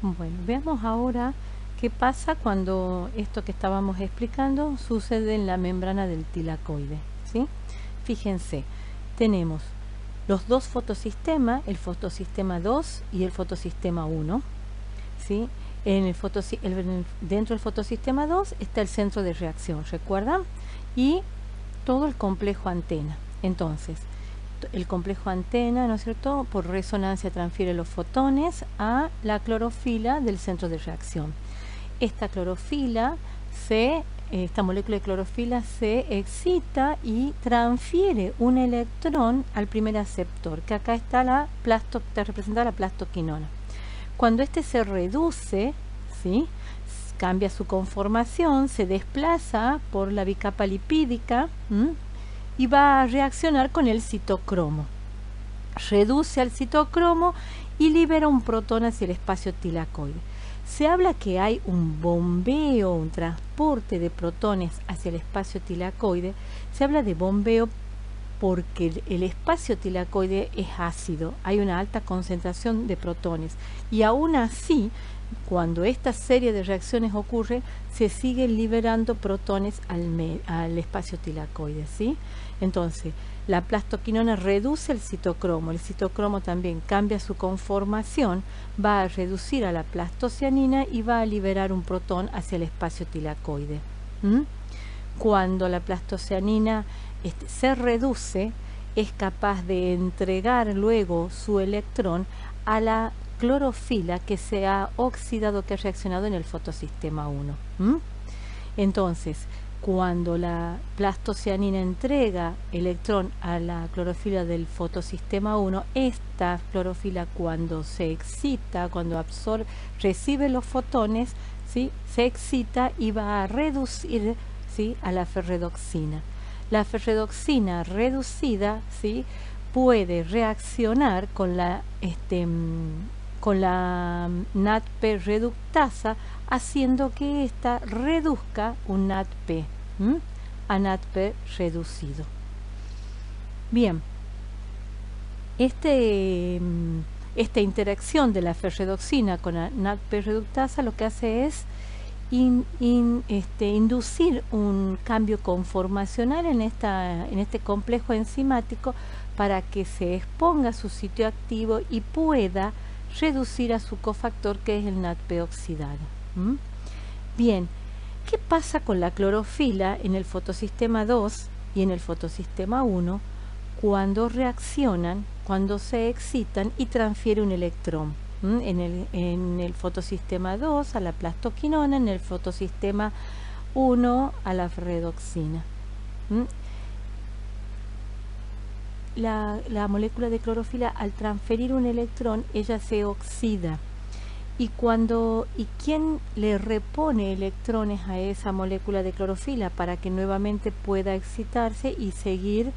Bueno, veamos ahora qué pasa cuando esto que estábamos explicando sucede en la membrana del tilacoide, ¿sí? Fíjense, tenemos los dos fotosistemas, el fotosistema 2 y el fotosistema 1, ¿sí? Dentro del fotosistema 2 está el centro de reacción, ¿recuerdan? Y todo el complejo antena. Entonces, el complejo antena, ¿no es cierto?, por resonancia transfiere los fotones a la clorofila del centro de reacción. Esta molécula de clorofila se excita y transfiere un electrón al primer aceptor, que acá está está representada la plastoquinona. Cuando este se reduce, ¿sí?, cambia su conformación, se desplaza por la bicapa lipídica, y va a reaccionar con el citocromo. Reduce al citocromo y libera un protón hacia el espacio tilacoide. Se habla que hay un bombeo, un transporte de protones hacia el espacio tilacoide. Se habla de bombeo porque el espacio tilacoide es ácido, hay una alta concentración de protones y aún así, cuando esta serie de reacciones ocurre, se siguen liberando protones al espacio tilacoide, ¿sí? Entonces, la plastoquinona reduce el citocromo también cambia su conformación, va a reducir a la plastocianina y va a liberar un protón hacia el espacio tilacoide. Cuando la plastocianina se reduce, es capaz de entregar luego su electrón a la clorofila que se ha oxidado, que ha reaccionado en el fotosistema 1. Entonces, cuando la plastocianina entrega electrón a la clorofila del fotosistema 1, esta clorofila, cuando se excita, cuando recibe los fotones, ¿sí?, se excita y va a reducir, ¿sí?, a la ferredoxina. La ferredoxina reducida, ¿sí?, puede reaccionar con la NADP reductasa, haciendo que ésta reduzca un NADP a NADP reducido. Bien, esta interacción de la ferredoxina con la NADP reductasa lo que hace es inducir un cambio conformacional en este complejo enzimático para que se exponga a su sitio activo y pueda reducir a su cofactor, que es el NADP oxidado. Bien, ¿qué pasa con la clorofila en el fotosistema 2 y en el fotosistema 1 cuando reaccionan, cuando se excitan y transfiere un electrón? En el fotosistema 2 a la plastoquinona, en el fotosistema 1 a la ferredoxina. La molécula de clorofila, al transferir un electrón, ella se oxida. ¿Y quién le repone electrones a esa molécula de clorofila para que nuevamente pueda excitarse y seguir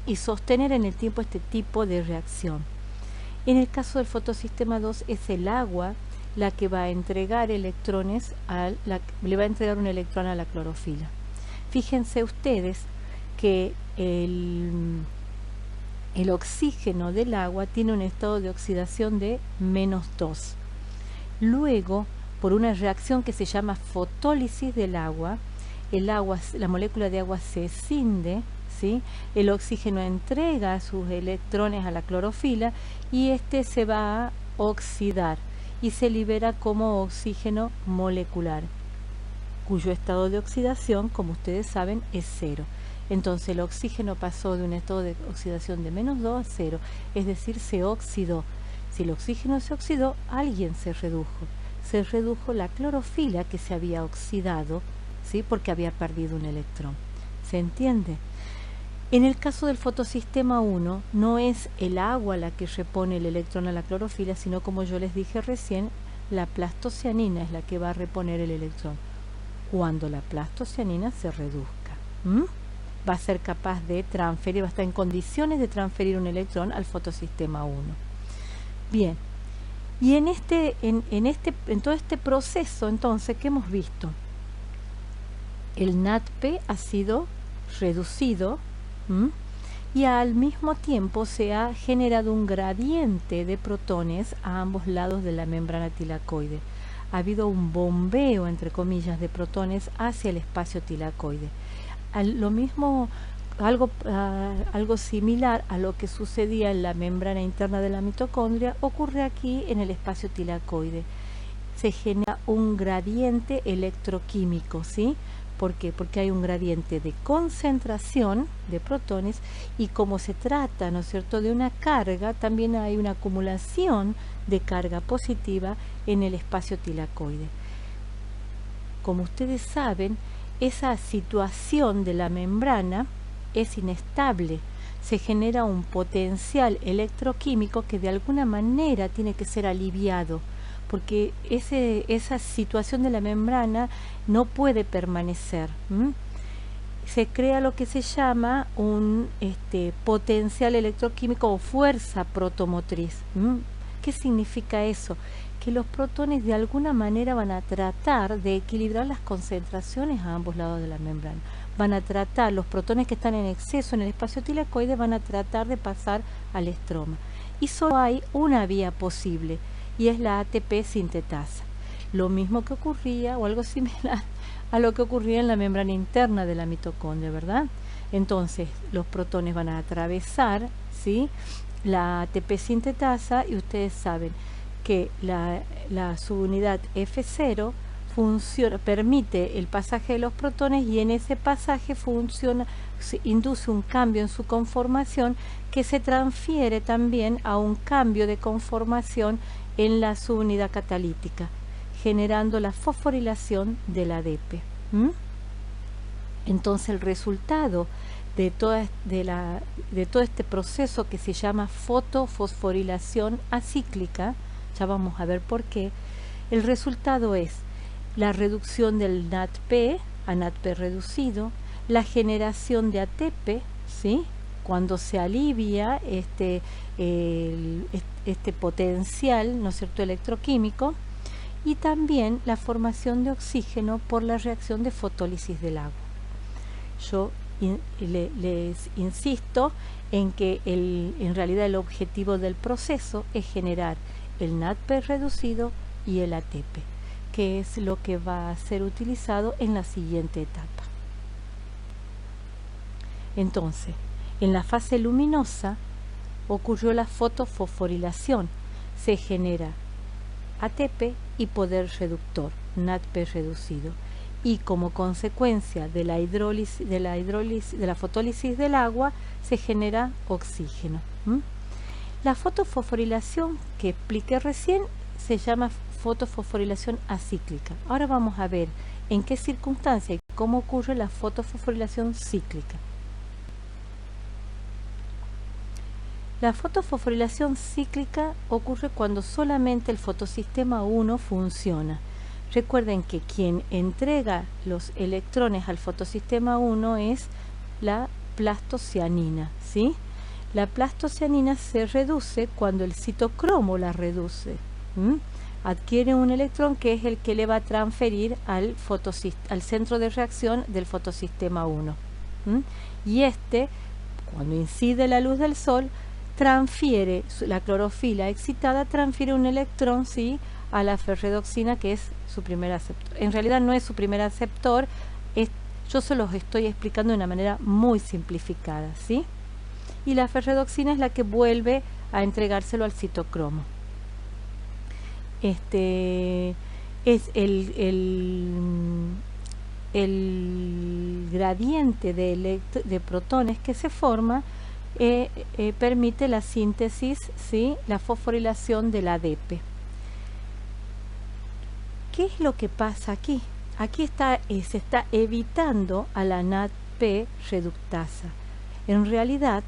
y sostener en el tiempo este tipo de reacción? En el caso del fotosistema 2 es el agua la que va a entregar electrones, le va a entregar un electrón a la clorofila. Fíjense ustedes que el oxígeno del agua tiene un estado de oxidación de -2. Luego, por una reacción que se llama fotólisis del agua, la molécula de agua se escinde, ¿sí?, el oxígeno entrega sus electrones a la clorofila y se va a oxidar y se libera como oxígeno molecular, cuyo estado de oxidación, como ustedes saben, es 0. Entonces el oxígeno pasó de un estado de oxidación de -2 a 0, es decir, se oxidó. Si el oxígeno se oxidó, alguien se redujo. Se redujo la clorofila, que se había oxidado, ¿sí?, porque había perdido un electrón. ¿Se entiende? En el caso del fotosistema 1, no es el agua la que repone el electrón a la clorofila, sino, como yo les dije recién, la plastocianina es la que va a reponer el electrón. Cuando la plastocianina se reduzca, va a ser capaz de transferir, va a estar en condiciones de transferir un electrón al fotosistema 1. Bien, y en todo este proceso, entonces, ¿qué hemos visto? El NADP ha sido reducido y al mismo tiempo se ha generado un gradiente de protones a ambos lados de la membrana tilacoide. Ha habido un bombeo, entre comillas, de protones hacia el espacio tilacoide. Lo mismo, algo similar a lo que sucedía en la membrana interna de la mitocondria ocurre aquí en el espacio tilacoide. Se genera un gradiente electroquímico, ¿sí? ¿Por qué? Porque hay un gradiente de concentración de protones y como se trata, ¿no es cierto?, de una carga, también hay una acumulación de carga positiva en el espacio tilacoide. Como ustedes saben, esa situación de la membrana es inestable. Se genera un potencial electroquímico que de alguna manera tiene que ser aliviado, porque esa situación de la membrana no puede permanecer. Se crea lo que se llama un potencial electroquímico o fuerza protomotriz. ¿Qué significa eso? Que los protones de alguna manera van a tratar de equilibrar las concentraciones a ambos lados de la membrana. Van a tratar, los protones que están en exceso en el espacio tilacoide van a tratar de pasar al estroma. Y solo hay una vía posible, y es la ATP sintetasa. Lo mismo que ocurría, o algo similar a lo que ocurría en la membrana interna de la mitocondria, ¿verdad? Entonces, los protones van a atravesar, ¿sí?, la ATP sintetasa, y ustedes saben que la subunidad F0 permite el pasaje de los protones, y en ese pasaje induce un cambio en su conformación que se transfiere también a un cambio de conformación en la subunidad catalítica, generando la fosforilación del ADP. Entonces el resultado de todo este proceso que se llama fotofosforilación acíclica, ya vamos a ver por qué, el resultado es la reducción del NADP a NADP reducido, la generación de ATP, ¿sí?, cuando se alivia este potencial, ¿no es cierto?, electroquímico, y también la formación de oxígeno por la reacción de fotólisis del agua. Yo les insisto en que en realidad el objetivo del proceso es generar el NADP reducido y el ATP, que es lo que va a ser utilizado en la siguiente etapa. Entonces, en la fase luminosa ocurrió la fotofosforilación, se genera ATP y poder reductor, NADP reducido, y como consecuencia de la fotólisis del agua se genera oxígeno. La fotofosforilación que expliqué recién se llama fotofosforilación acíclica. Ahora vamos a ver en qué circunstancia y cómo ocurre la fotofosforilación cíclica. La fotofosforilación cíclica ocurre cuando solamente el fotosistema 1 funciona. Recuerden que quien entrega los electrones al fotosistema 1 es la plastocianina, ¿sí? La plastocianina se reduce cuando el citocromo la reduce. Adquiere un electrón que es el que le va a transferir al centro de reacción del fotosistema 1. Y cuando incide la luz del sol, la clorofila excitada transfiere un electrón, ¿sí?, a la ferredoxina, que es su primer aceptor. En realidad no es su primer aceptor, yo se los estoy explicando de una manera muy simplificada, ¿sí? Y la ferredoxina es la que vuelve a entregárselo al citocromo. Es el gradiente de protones que se forma permite la síntesis, ¿sí?, la fosforilación del ADP. ¿Qué es lo que pasa aquí? Aquí se está evitando a la NADP reductasa. En realidad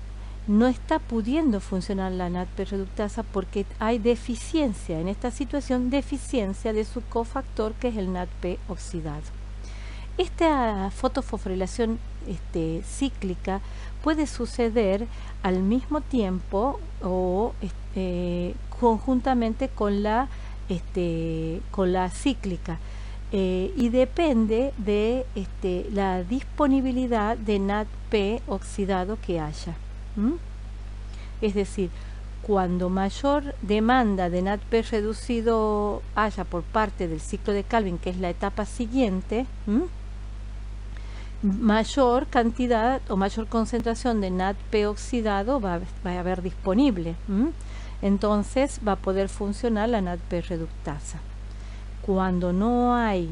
no está pudiendo funcionar la NADP reductasa porque hay deficiencia, en esta situación, deficiencia de su cofactor, que es el NADP oxidado. Esta fotofosforilación cíclica puede suceder al mismo tiempo o conjuntamente con la cíclica, y depende de la disponibilidad de NADP oxidado que haya. Es decir, cuando mayor demanda de NADP reducido haya por parte del ciclo de Calvin, que es la etapa siguiente, mayor cantidad o mayor concentración de NADP oxidado va a haber disponible. Entonces va a poder funcionar la NADP reductasa. Cuando no hay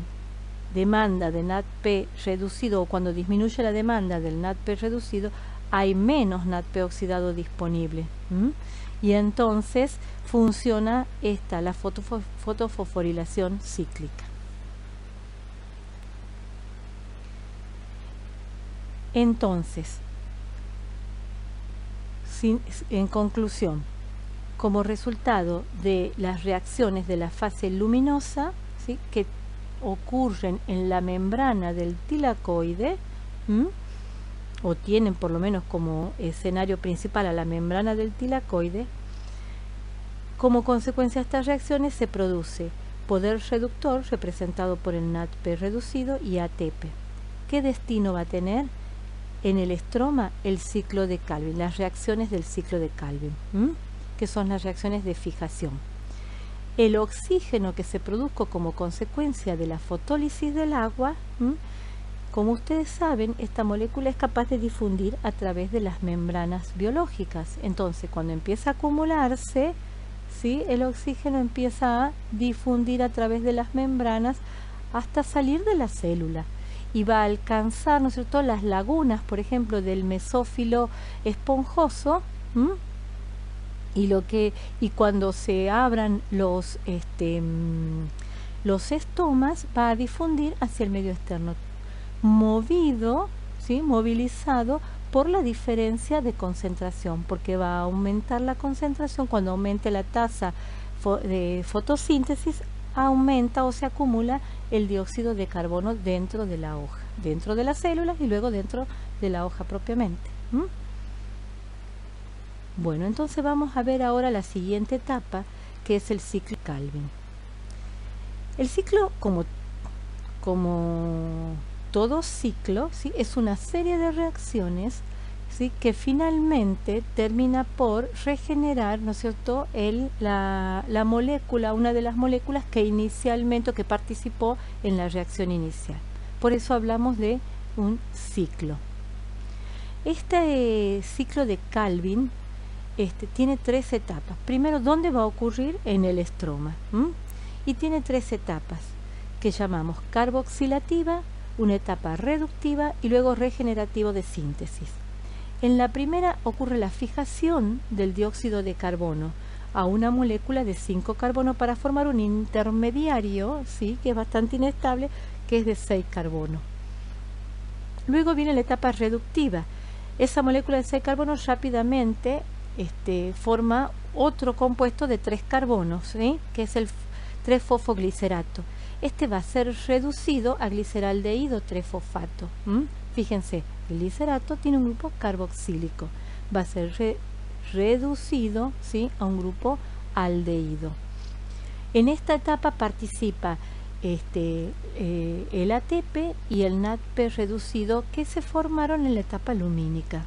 demanda de NADP reducido o cuando disminuye la demanda del NADP reducido, hay menos NADP oxidado disponible. Y entonces funciona la fotofosforilación cíclica. Entonces, en conclusión, como resultado de las reacciones de la fase luminosa, ¿sí?, que ocurren en la membrana del tilacoide, o tienen por lo menos como escenario principal a la membrana del tilacoide, como consecuencia de estas reacciones se produce poder reductor representado por el NADP reducido y ATP. ¿Qué destino va a tener? En el estroma el ciclo de Calvin, las reacciones del ciclo de Calvin, que son las reacciones de fijación. El oxígeno que se produjo como consecuencia de la fotólisis del agua, como ustedes saben, esta molécula es capaz de difundir a través de las membranas biológicas. Entonces, cuando empieza a acumularse, ¿sí?, el oxígeno empieza a difundir a través de las membranas hasta salir de la célula. Y va a alcanzar, ¿no es cierto?, las lagunas, por ejemplo, del mesófilo esponjoso, y cuando se abran los estomas, va a difundir hacia el medio externo, movido, ¿sí?, movilizado por la diferencia de concentración, porque va a aumentar la concentración. Cuando aumente la tasa de fotosíntesis, aumenta o se acumula el dióxido de carbono dentro de la hoja, dentro de las células y luego dentro de la hoja propiamente. Bueno, entonces vamos a ver ahora la siguiente etapa, que es el ciclo Calvin. El ciclo, como todo ciclo, ¿sí?, es una serie de reacciones, ¿sí?, que finalmente termina por regenerar, ¿no es cierto?, la molécula, una de las moléculas que inicialmente, que participó en la reacción inicial. Por eso hablamos de un ciclo. Este ciclo de Calvin tiene tres etapas. Primero, ¿dónde va a ocurrir? En el estroma. Y tiene tres etapas que llamamos carboxilativa, una etapa reductiva y luego regenerativo de síntesis. En la primera ocurre la fijación del dióxido de carbono a una molécula de 5 carbono para formar un intermediario, ¿sí?, que es bastante inestable, que es de 6 carbono. Luego viene la etapa reductiva. Esa molécula de 6 carbonos rápidamente forma otro compuesto de 3 carbonos, ¿sí?, que es el 3-fosfoglicerato. Este va a ser reducido a gliceraldehído 3-fosfato. Fíjense, el glicerato tiene un grupo carboxílico. Va a ser reducido, ¿sí?, a un grupo aldehído. En esta etapa participa el ATP y el NADP reducido, que se formaron en la etapa lumínica.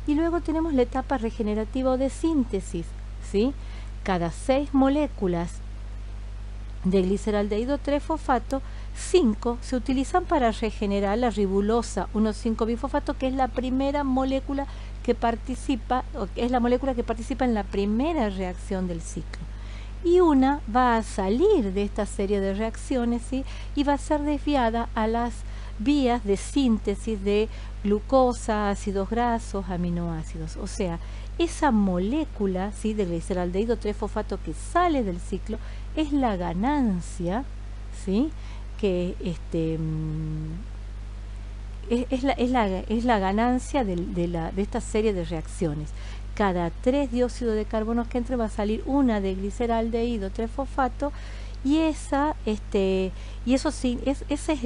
Y luego tenemos la etapa regenerativa de síntesis, ¿sí? Cada 6 moléculas de gliceraldehído 3-fosfato, 5 se utilizan para regenerar la ribulosa 1,5-bifosfato, que es la primera molécula que participa, es la molécula que participa en la primera reacción del ciclo. Y una va a salir de esta serie de reacciones, ¿sí?, y va a ser desviada a las vías de síntesis de glucosa, ácidos grasos, aminoácidos. O sea, esa molécula, ¿sí?, de gliceraldehído 3-fosfato que sale del ciclo es la ganancia, ¿sí?, que es la ganancia de esta serie de reacciones. Cada 3 dióxidos de carbono que entre va a salir una de gliceraldehído 3-fosfato, y esa es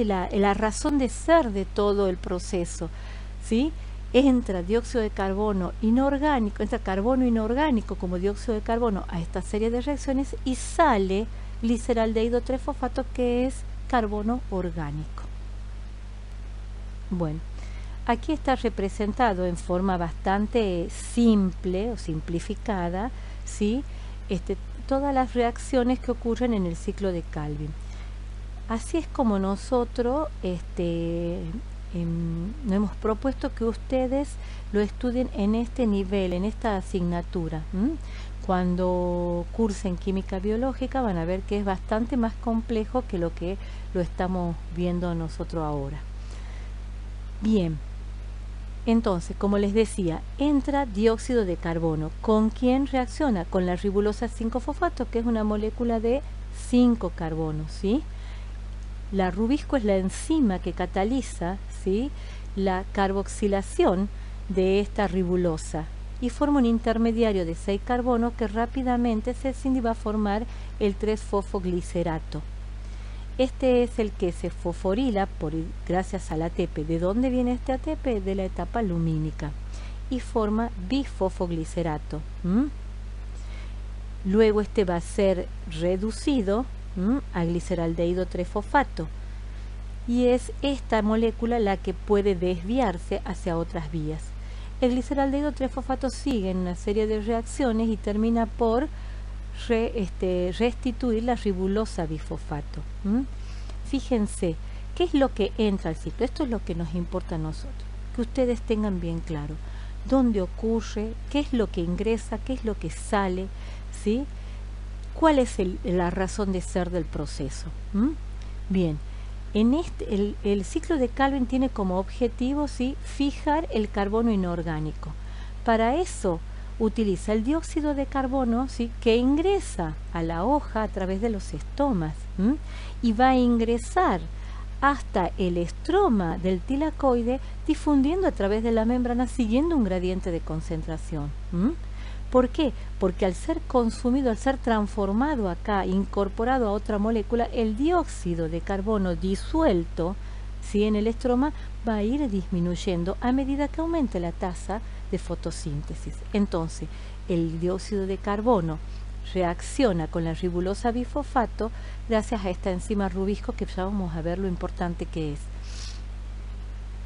la razón de ser de todo el proceso, ¿sí? Entra dióxido de carbono inorgánico, entra carbono inorgánico como dióxido de carbono a esta serie de reacciones y sale gliceraldehído 3-fosfato, que es carbono orgánico. Bueno, aquí está representado en forma bastante simple o simplificada, ¿sí? Todas las reacciones que ocurren en el ciclo de Calvin. Así es como nosotros nos hemos propuesto que ustedes lo estudien en este nivel, en esta asignatura. Cuando cursen química biológica van a ver que es bastante más complejo que lo que lo estamos viendo nosotros ahora. Bien, entonces, como les decía, entra dióxido de carbono. ¿Con quién reacciona? Con la ribulosa 5-fosfato, que es una molécula de 5 carbonos, ¿sí? La rubisco es la enzima que cataliza, ¿sí?, la carboxilación de esta ribulosa y forma un intermediario de 6 carbonos que rápidamente se escinde y va a formar el 3-fosfoglicerato. Este es el que se fosforila gracias al ATP. ¿De dónde viene este ATP? De la etapa lumínica. Y forma bifosfoglicerato. Luego este va a ser reducido a gliceraldehído 3-fosfato. Y es esta molécula la que puede desviarse hacia otras vías. El gliceraldehído 3-fosfato sigue en una serie de reacciones y termina por restituir la ribulosa bifosfato. Fíjense, ¿qué es lo que entra al ciclo? Esto es lo que nos importa a nosotros, que ustedes tengan bien claro dónde ocurre, qué es lo que ingresa, qué es lo que sale, ¿sí? ¿Cuál es la razón de ser del proceso? Bien, en el ciclo de Calvin tiene como objetivo, ¿sí?, fijar el carbono inorgánico. Para eso utiliza el dióxido de carbono, ¿sí?, que ingresa a la hoja a través de los estomas y va a ingresar hasta el estroma del tilacoide, difundiendo a través de la membrana, siguiendo un gradiente de concentración. ¿Por qué? Porque al ser consumido, al ser transformado acá, incorporado a otra molécula, el dióxido de carbono disuelto, ¿sí?, en el estroma va a ir disminuyendo a medida que aumente la tasa de fotosíntesis. Entonces, el dióxido de carbono reacciona con la ribulosa bifosfato gracias a esta enzima rubisco, que ya vamos a ver lo importante que es.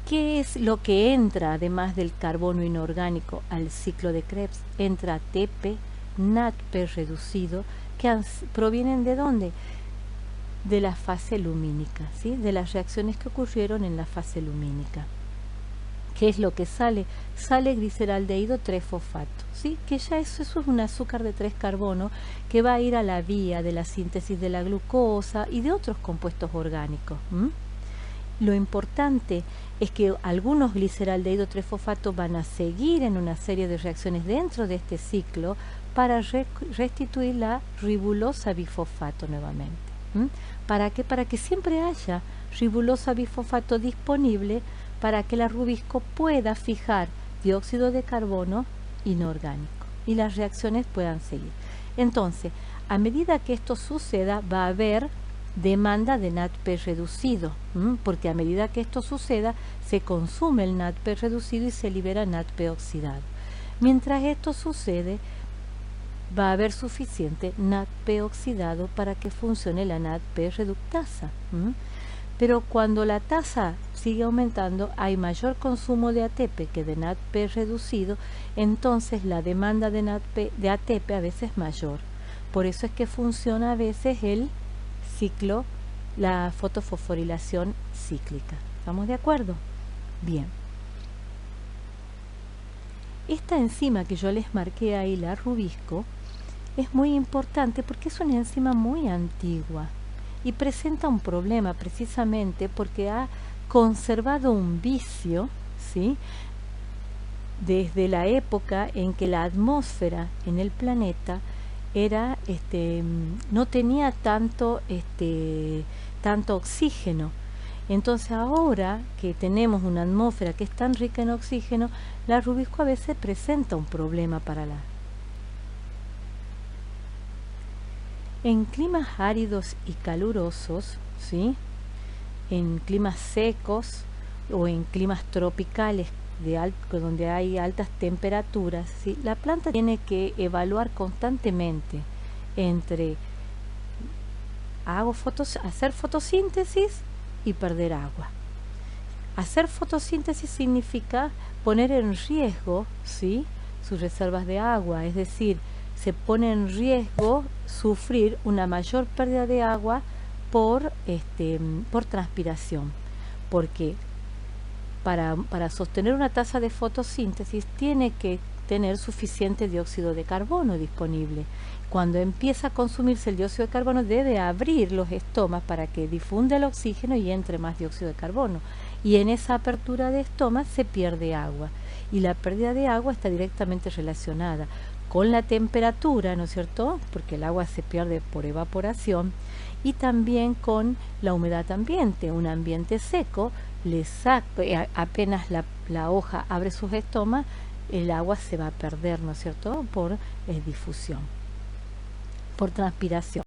¿Qué es lo que entra, además del carbono inorgánico, al ciclo de Krebs? Entra ATP, NADP reducido, que provienen ¿de dónde? De la fase lumínica, ¿sí?, de las reacciones que ocurrieron en la fase lumínica. ¿Qué es lo que sale? Sale gliceraldehído 3-fosfato, ¿sí?, que ya eso es un azúcar de 3 carbonos que va a ir a la vía de la síntesis de la glucosa y de otros compuestos orgánicos. Lo importante es que algunos gliceraldehído 3-fosfato van a seguir en una serie de reacciones dentro de este ciclo para restituir la ribulosa bifosfato nuevamente. ¿Para qué? Para que siempre haya ribulosa bifosfato disponible para que la rubisco pueda fijar dióxido de carbono inorgánico y las reacciones puedan seguir. Entonces, a medida que esto suceda, va a haber demanda de NADP reducido, porque a medida que esto suceda, se consume el NADP reducido y se libera NADP oxidado. Mientras esto sucede, va a haber suficiente NADP oxidado para que funcione la NADP reductasa. Pero cuando la tasa sigue aumentando, hay mayor consumo de ATP que de NADP reducido, entonces la demanda de ATP a veces es mayor. Por eso es que funciona a veces el ciclo, la fotofosforilación cíclica. ¿Estamos de acuerdo? Bien. Esta enzima que yo les marqué ahí, la rubisco, es muy importante porque es una enzima muy antigua y presenta un problema precisamente porque ha conservado un vicio, ¿sí?, desde la época en que la atmósfera en el planeta era, no tenía tanto oxígeno. Entonces ahora que tenemos una atmósfera que es tan rica en oxígeno, la rubisco a veces presenta un problema para la... En climas áridos y calurosos, ¿sí?, en climas secos o en climas tropicales donde hay altas temperaturas, ¿sí?, la planta tiene que evaluar constantemente entre hacer fotosíntesis y perder agua. Hacer fotosíntesis significa poner en riesgo, ¿sí?, sus reservas de agua, es decir, se pone en riesgo sufrir una mayor pérdida de agua por transpiración, porque para sostener una tasa de fotosíntesis tiene que tener suficiente dióxido de carbono disponible. Cuando empieza a consumirse el dióxido de carbono, debe abrir los estomas para que difunda el oxígeno y entre más dióxido de carbono. Y en esa apertura de estomas se pierde agua. Y la pérdida de agua está directamente relacionada con la temperatura, ¿no es cierto?, porque el agua se pierde por evaporación, y también con la humedad ambiente. Un ambiente seco, apenas la hoja abre sus estomas, el agua se va a perder, ¿no es cierto?, por difusión, por transpiración.